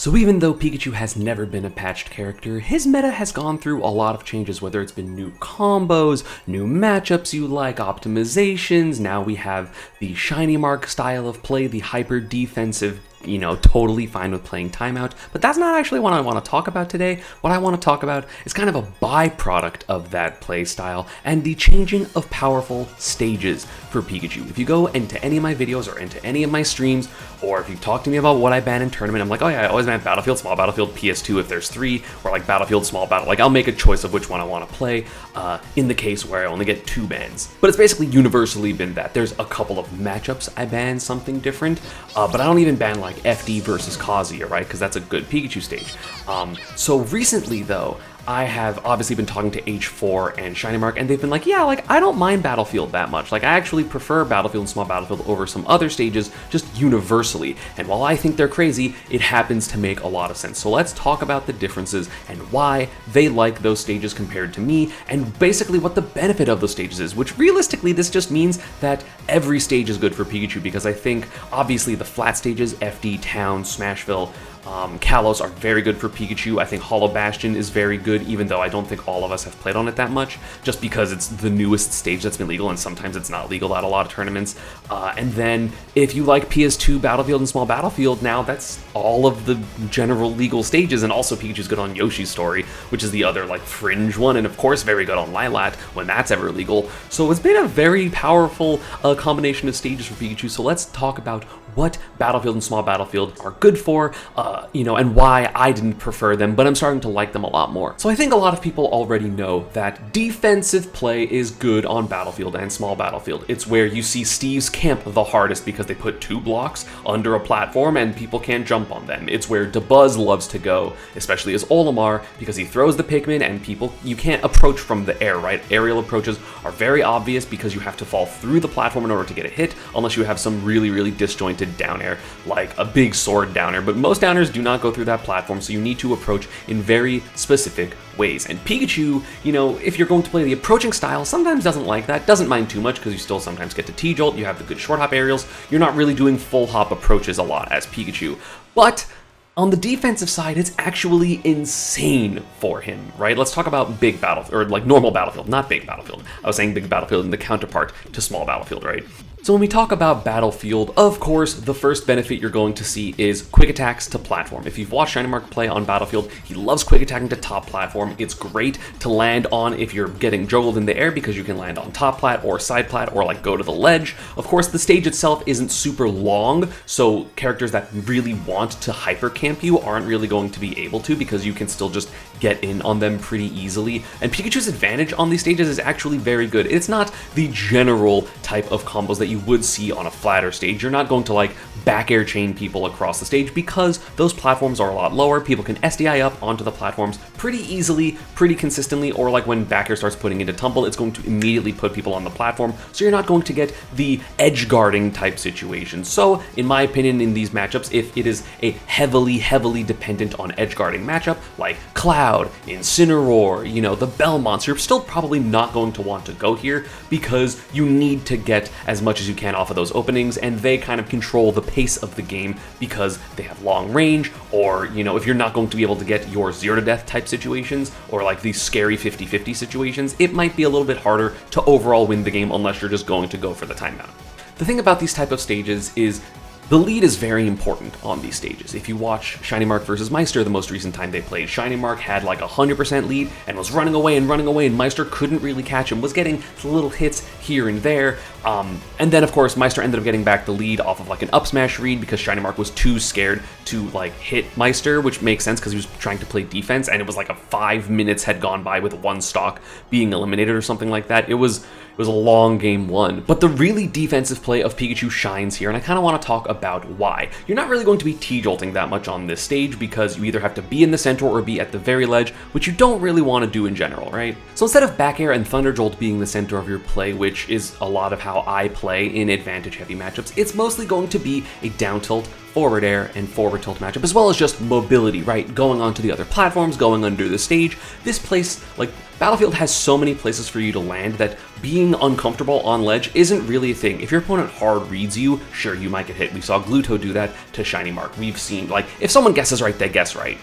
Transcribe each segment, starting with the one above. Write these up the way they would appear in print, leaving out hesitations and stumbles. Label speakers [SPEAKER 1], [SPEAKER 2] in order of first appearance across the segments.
[SPEAKER 1] So even though Pikachu has never been a patched character, his meta has gone through a lot of changes, whether it's been new combos, new matchups you like, optimizations. Now we have the Shiny Mark style of play, the hyper defensive, totally fine with playing timeout, but that's not actually what I want to talk about today. What I want to talk about is kind of a byproduct of that play style and the changing of powerful stages for Pikachu. If you go into any of my videos or into any of my streams, or if you talk to me about what I ban in tournament, I'm like, oh yeah, I always ban Battlefield, Small Battlefield, PS2 if there's 3, or like Battlefield, Small Battle. Like I'll make a choice of which one I want to play in the case where I only get 2 bans. But it's basically universally been that. There's a couple of matchups I ban something different, but I don't even ban like FD versus Kazuya, right? Because that's a good Pikachu stage. So recently though, I have obviously been talking to H4 and Shiny Mark, and they've been like, yeah, like I don't mind Battlefield that much. Like I actually prefer Battlefield and Small Battlefield over some other stages just universally. And while I think they're crazy, it happens to make a lot of sense. So let's talk about the differences and why they like those stages compared to me, and basically what the benefit of those stages is, which realistically this just means that every stage is good for Pikachu, because I think obviously the flat stages, FD, Town, Smashville, Kalos are very good for Pikachu. I think Hollow Bastion is very good, even though I don't think all of us have played on it that much, just because it's the newest stage that's been legal, and sometimes it's not legal at a lot of tournaments. And then if you like PS2 Battlefield and Small Battlefield, now that's all of the general legal stages, and also Pikachu's good on Yoshi's Story, which is the other like fringe one, and of course very good on Lylat when that's ever legal. So it's been a very powerful combination of stages for Pikachu. So let's talk about what Battlefield and Small Battlefield are good for, and why I didn't prefer them, but I'm starting to like them a lot more. So I think a lot of people already know that defensive play is good on Battlefield and Small Battlefield. It's where you see Steve's camp the hardest because they put 2 blocks under a platform and people can't jump on them. It's where Dabuz loves to go, especially as Olimar, because he throws the Pikmin and you can't approach from the air, right? Aerial approaches are very obvious because you have to fall through the platform in order to get a hit, unless you have some really, really disjointed down air, like a big sword down air, but most downers do not go through that platform, so you need to approach in very specific ways. And Pikachu, if you're going to play the approaching style, sometimes doesn't like that, doesn't mind too much because you still sometimes get to T-Jolt, you have the good short hop aerials, you're not really doing full hop approaches a lot as Pikachu. But on the defensive side, it's actually insane for him, right? Let's talk about big Battlefield, or like normal Battlefield, not big Battlefield. I was saying big Battlefield in the counterpart to Small Battlefield, right? So when we talk about Battlefield, of course, the first benefit you're going to see is quick attacks to platform. If you've watched Shiny Mark play on Battlefield, he loves quick attacking to top platform. It's great to land on if you're getting juggled in the air because you can land on top plat or side plat or like go to the ledge. Of course, the stage itself isn't super long, so characters that really want to hyper camp you aren't really going to be able to, because you can still just get in on them pretty easily. And Pikachu's advantage on these stages is actually very good. It's not the general type of combos that you would see on a flatter stage. You're not going to like back air chain people across the stage because those platforms are a lot lower. People can SDI up onto the platforms pretty easily, pretty consistently, or like when back air starts putting into tumble, it's going to immediately put people on the platform, so you're not going to get the edge guarding type situation. So in my opinion, in these matchups, if it is a heavily dependent on edge guarding matchup like Cloud, Incineroar, the Belmonts, you're still probably not going to want to go here because you need to get as much as you can off of those openings, and they kind of control the pace of the game because they have long range, or if you're not going to be able to get your 0 to death type situations or like these scary 50-50 situations, it might be a little bit harder to overall win the game unless you're just going to go for the timeout. The thing about these type of stages is the lead is very important on these stages. If you watch Shiny Mark versus Meister, the most recent time they played, Shiny Mark had like 100% lead and was running away, and Meister couldn't really catch him, was getting little hits here and there. And then of course Meister ended up getting back the lead off of like an up smash read because Shiny Mark was too scared to like hit Meister, which makes sense because he was trying to play defense, and it was like 5 minutes had gone by with 1 stock being eliminated or something like that. It was a long game won. But the really defensive play of Pikachu shines here, and I kind of want to talk about why. You're not really going to be T-jolting that much on this stage because you either have to be in the center or be at the very ledge, which you don't really want to do in general, right? So instead of back air and Thunder Jolt being the center of your play, which is a lot of how I play in advantage heavy matchups, it's mostly going to be a down tilt, forward air, and forward tilt matchup, as well as just mobility, right? Going onto the other platforms, going under the stage. This place, like Battlefield has so many places for you to land that being uncomfortable on ledge isn't really a thing. If your opponent hard reads you, sure, you might get hit. We saw Gluto do that to Shiny Mark. We've seen, like, if someone guesses right, they guess right?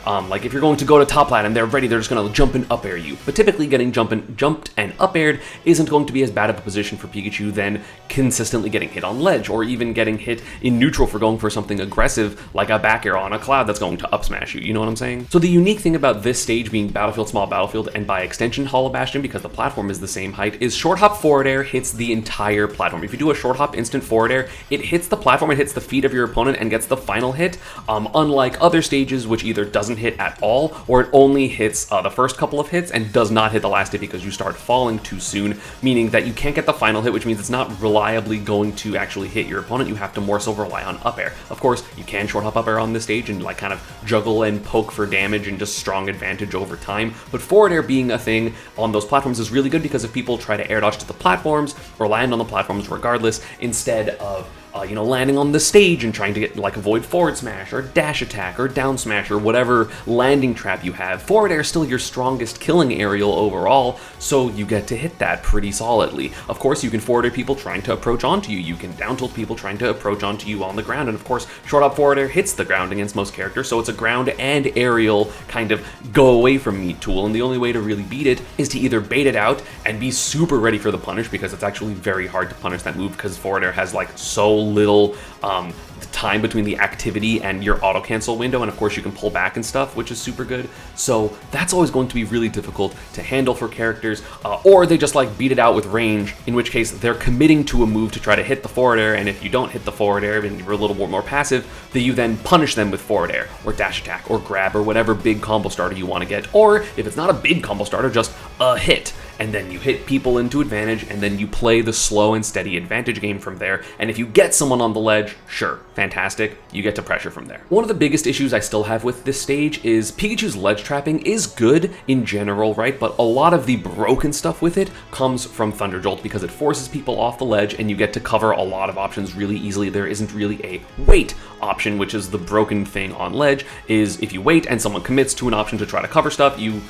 [SPEAKER 1] Like, if you're going to go to top lane and they're ready, they're just going to jump and up air you. But typically getting jumped and up aired isn't going to be as bad of a position for Pikachu than consistently getting hit on ledge, or even getting hit in neutral for going for something aggressive, like a back air on a Cloud that's going to up smash you, you know what I'm saying? So the unique thing about this stage being Battlefield, Small Battlefield, and by extension Hollow Bastion, because the platform is the same height, is short hop forward air hits the entire platform. If you do a short hop instant forward air, it hits the platform, it hits the feet of your opponent and gets the final hit, unlike other stages which either doesn't hit at all, or it only hits the first couple of hits and does not hit the last hit because you start falling too soon, meaning that you can't get the final hit, which means it's not reliably going to actually hit your opponent. You have to more so rely on up air. Of course, you can short hop up air on this stage and like kind of juggle and poke for damage and just strong advantage over time, but forward air being a thing on those platforms is really good because if people try to air dodge to the platforms or land on the platforms regardless, instead of landing on the stage and trying to get like avoid forward smash or dash attack or down smash or whatever landing trap you have, forward air is still your strongest killing aerial overall, so you get to hit that pretty solidly. Of course, you can forward air people trying to approach onto you, you can down tilt people trying to approach onto you on the ground, and of course, short hop forward air hits the ground against most characters, so it's a ground and aerial kind of go away from me tool, and the only way to really beat it is to either bait it out and be super ready for the punish, because it's actually very hard to punish that move because forward air has like so little time between the activity and your auto cancel window, and of course you can pull back and stuff, which is super good. So that's always going to be really difficult to handle for characters, or they just like beat it out with range, in which case they're committing to a move to try to hit the forward air, and if you don't hit the forward air and you're a little more passive, then you then punish them with forward air or dash attack or grab or whatever big combo starter you want to get, or if it's not a big combo starter, just a hit, and then you hit people into advantage, and then you play the slow and steady advantage game from there, and if you get someone on the ledge, sure, fantastic, you get to pressure from there. One of the biggest issues I still have with this stage is Pikachu's ledge trapping is good in general, right, but a lot of the broken stuff with it comes from Thunder Jolt because it forces people off the ledge and you get to cover a lot of options really easily. There isn't really a wait option, which is the broken thing on ledge, is if you wait and someone commits to an option to try to cover stuff, you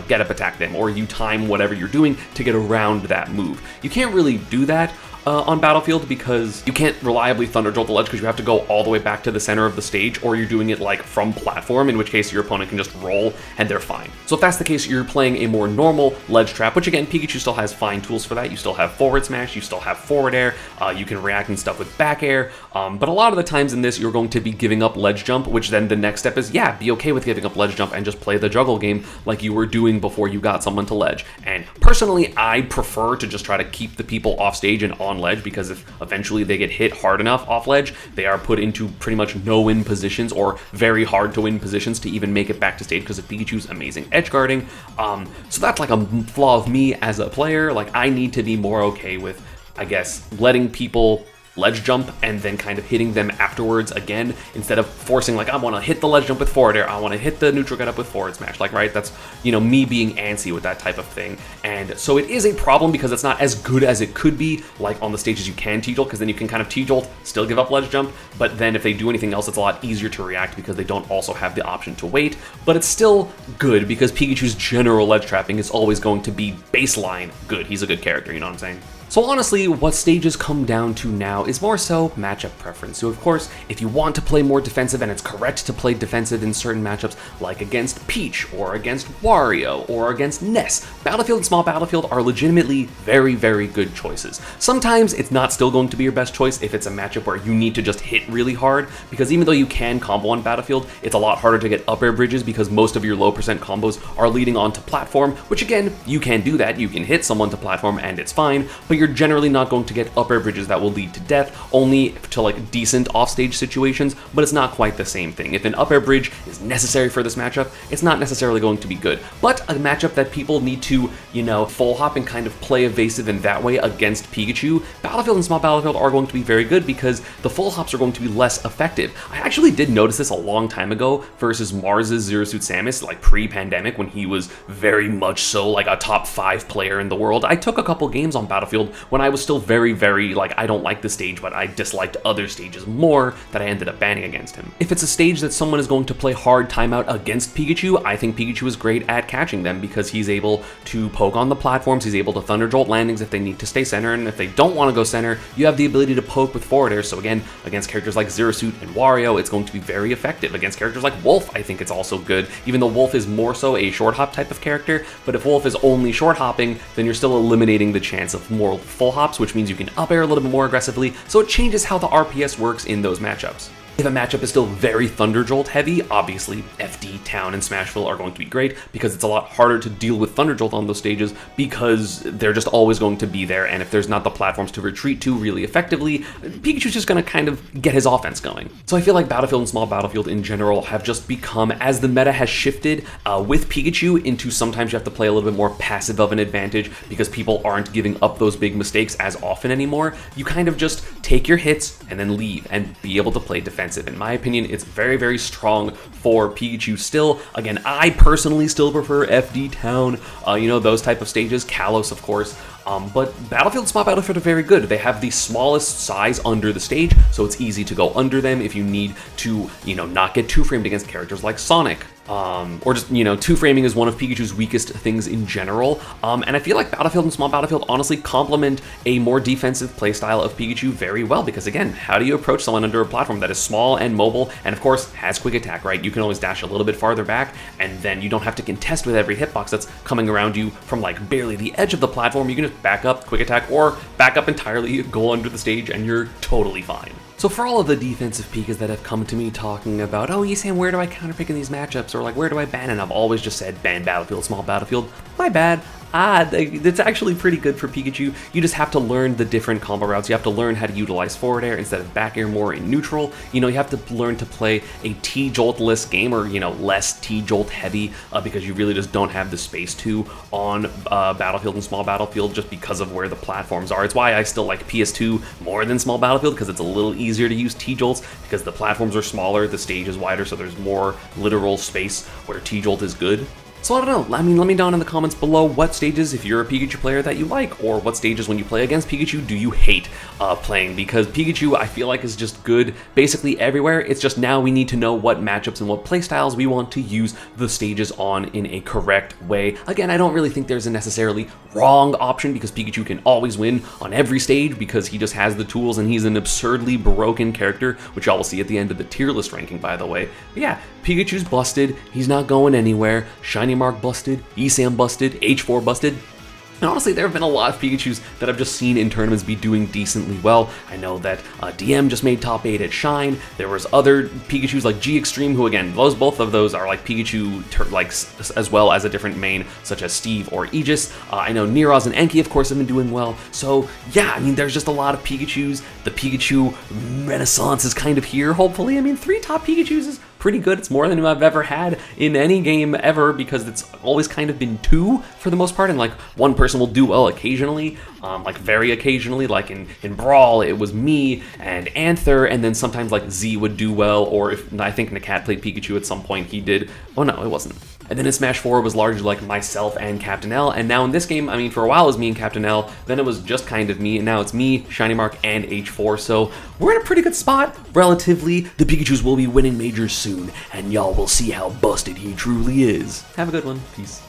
[SPEAKER 1] get up attack them, or you time whatever you're doing to get around that move. You can't really do that on Battlefield because you can't reliably Thunder Jolt the ledge because you have to go all the way back to the center of the stage, or you're doing it like from platform, in which case your opponent can just roll and they're fine. So if that's the case, you're playing a more normal ledge trap, which again, Pikachu still has fine tools for that. You still have forward smash, you still have forward air, you can react and stuff with back air, but a lot of the times in this, you're going to be giving up ledge jump, which then the next step is, yeah, be okay with giving up ledge jump and just play the juggle game like you were doing before you got someone to ledge. And personally, I prefer to just try to keep the people off stage and on ledge, because if eventually they get hit hard enough off ledge, they are put into pretty much no-win positions or very hard to win positions to even make it back to stage because of Pikachu's amazing edge guarding. So that's like a flaw of me as a player. Like, I need to be more okay with, I guess, letting people ledge jump and then kind of hitting them afterwards again, instead of forcing like, I want to hit the ledge jump with forward air, I want to hit the neutral get up with forward smash, like, right? That's, me being antsy with that type of thing. And so it is a problem because it's not as good as it could be, like on the stages you can T-Jolt, because then you can kind of T-Jolt, still give up ledge jump, but then if they do anything else, it's a lot easier to react because they don't also have the option to wait. But it's still good because Pikachu's general ledge trapping is always going to be baseline good. He's a good character, you know what I'm saying? So honestly, what stages come down to now is more so matchup preference. So of course, if you want to play more defensive, and it's correct to play defensive in certain matchups, like against Peach, or against Wario, or against Ness, Battlefield and Small Battlefield are legitimately very, very good choices. Sometimes it's not still going to be your best choice if it's a matchup where you need to just hit really hard, because even though you can combo on Battlefield, it's a lot harder to get up air bridges because most of your low percent combos are leading onto platform, which again, you can do that, you can hit someone to platform and it's fine, but you're generally not going to get up air bridges that will lead to death, only to like decent offstage situations, but it's not quite the same thing. If an up air bridge is necessary for this matchup, it's not necessarily going to be good. But a matchup that people need to, full hop and kind of play evasive in that way against Pikachu, Battlefield and Small Battlefield are going to be very good because the full hops are going to be less effective. I actually did notice this a long time ago versus Mars's Zero Suit Samus, like pre-pandemic, when he was very much so like a top 5 player in the world. I took a couple games on Battlefield Battlefield when I was still very, very, like, I don't like the stage, but I disliked other stages more that I ended up banning against him. If it's a stage that someone is going to play hard timeout against Pikachu, I think Pikachu is great at catching them because he's able to poke on the platforms, he's able to Thunder Jolt landings if they need to stay center, and if they don't want to go center, you have the ability to poke with forward air. So again, against characters like Zerasuit and Wario, it's going to be very effective. Against characters like Wolf, I think it's also good, even though Wolf is more so a short hop type of character, but if Wolf is only short hopping, then you're still eliminating the chance of more full hops, which means you can up air a little bit more aggressively, so it changes how the RPS works in those matchups. If a matchup is still very Thunder Jolt heavy, obviously FD, Town, and Smashville are going to be great because it's a lot harder to deal with Thunder Jolt on those stages because they're just always going to be there, and if there's not the platforms to retreat to really effectively, Pikachu's just going to kind of get his offense going. So I feel like Battlefield and Small Battlefield in general have just become, as the meta has shifted with Pikachu into sometimes you have to play a little bit more passive of an advantage because people aren't giving up those big mistakes as often anymore, you kind of just take your hits and then leave and be able to play defensive. In my opinion, it's very, very strong for Pikachu still. Again, I personally still prefer FD Town, you know, those type of stages, Kalos, of course. But Battlefield and Small Battlefield are very good. They have the smallest size under the stage, so it's easy to go under them if you need to, you know, not get two-framed against characters like Sonic. Or just, you know, two-framing is one of Pikachu's weakest things in general, and I feel like Battlefield and Small Battlefield honestly complement a more defensive playstyle of Pikachu very well, because again, how do you approach someone under a platform that is small and mobile, and of course, has quick attack, right? You can always dash a little bit farther back, and then you don't have to contest with every hitbox that's coming around you from like barely the edge of the platform. You can just back up, quick attack, or back up entirely, go under the stage, and you're totally fine. So for all of the defensive Pikas that have come to me talking about, oh, Esam, where do I counterpick in these matchups? Or like, where do I ban? And I've always just said, ban Battlefield, Small Battlefield. My bad. It's actually pretty good for Pikachu. You just have to learn the different combo routes. You have to learn how to utilize forward air instead of back air more in neutral. You know, you have to learn to play a T-Jolt-less game, or, you know, less T-Jolt heavy, because you really just don't have the space to on Battlefield and Small Battlefield just because of where the platforms are. It's why I still like PS2 more than Small Battlefield, because it's a little easier to use T-Jolts because the platforms are smaller, the stage is wider, so there's more literal space where T-Jolt is good. So I don't know, I mean, let me know in the comments below what stages, if you're a Pikachu player, that you like, or what stages when you play against Pikachu do you hate playing, because Pikachu I feel like is just good basically everywhere. It's just now we need to know what matchups and what playstyles we want to use the stages on in a correct way. Again, I don't really think there's a necessarily wrong option, because Pikachu can always win on every stage because he just has the tools and he's an absurdly broken character, which y'all will see at the end of the tier list ranking, by the way. But yeah, Pikachu's busted, he's not going anywhere, Shiny Mark busted, Esam busted, H4 busted. And honestly, there have been a lot of Pikachus that I've just seen in tournaments be doing decently well. I know that DM just made top 8 at Shine. There was other Pikachus like G Extreme, who again, both of those are like Pikachu as well as a different main, such as Steve or Aegis. I know Neroz and Enki, of course, have been doing well. So yeah, I mean, there's just a lot of Pikachus. The Pikachu renaissance is kind of here, hopefully. I mean, 3 top Pikachus is pretty good. It's more than I've ever had in any game ever, because it's always kind of been 2 for the most part, and like one person will do well occasionally, like very occasionally, like in Brawl it was me and Anther, and then sometimes like Z would do well, or if I think Nakat played Pikachu at some point, he did. Oh no, it wasn't. And then in Smash 4 it was largely like myself and Captain L, and now in this game, I mean, for a while it was me and Captain L, then it was just kind of me, and now it's me, Shiny Mark, and H4, so we're in a pretty good spot, relatively. The Pikachus will be winning majors soon, and y'all will see how busted he truly is. Have a good one. Peace.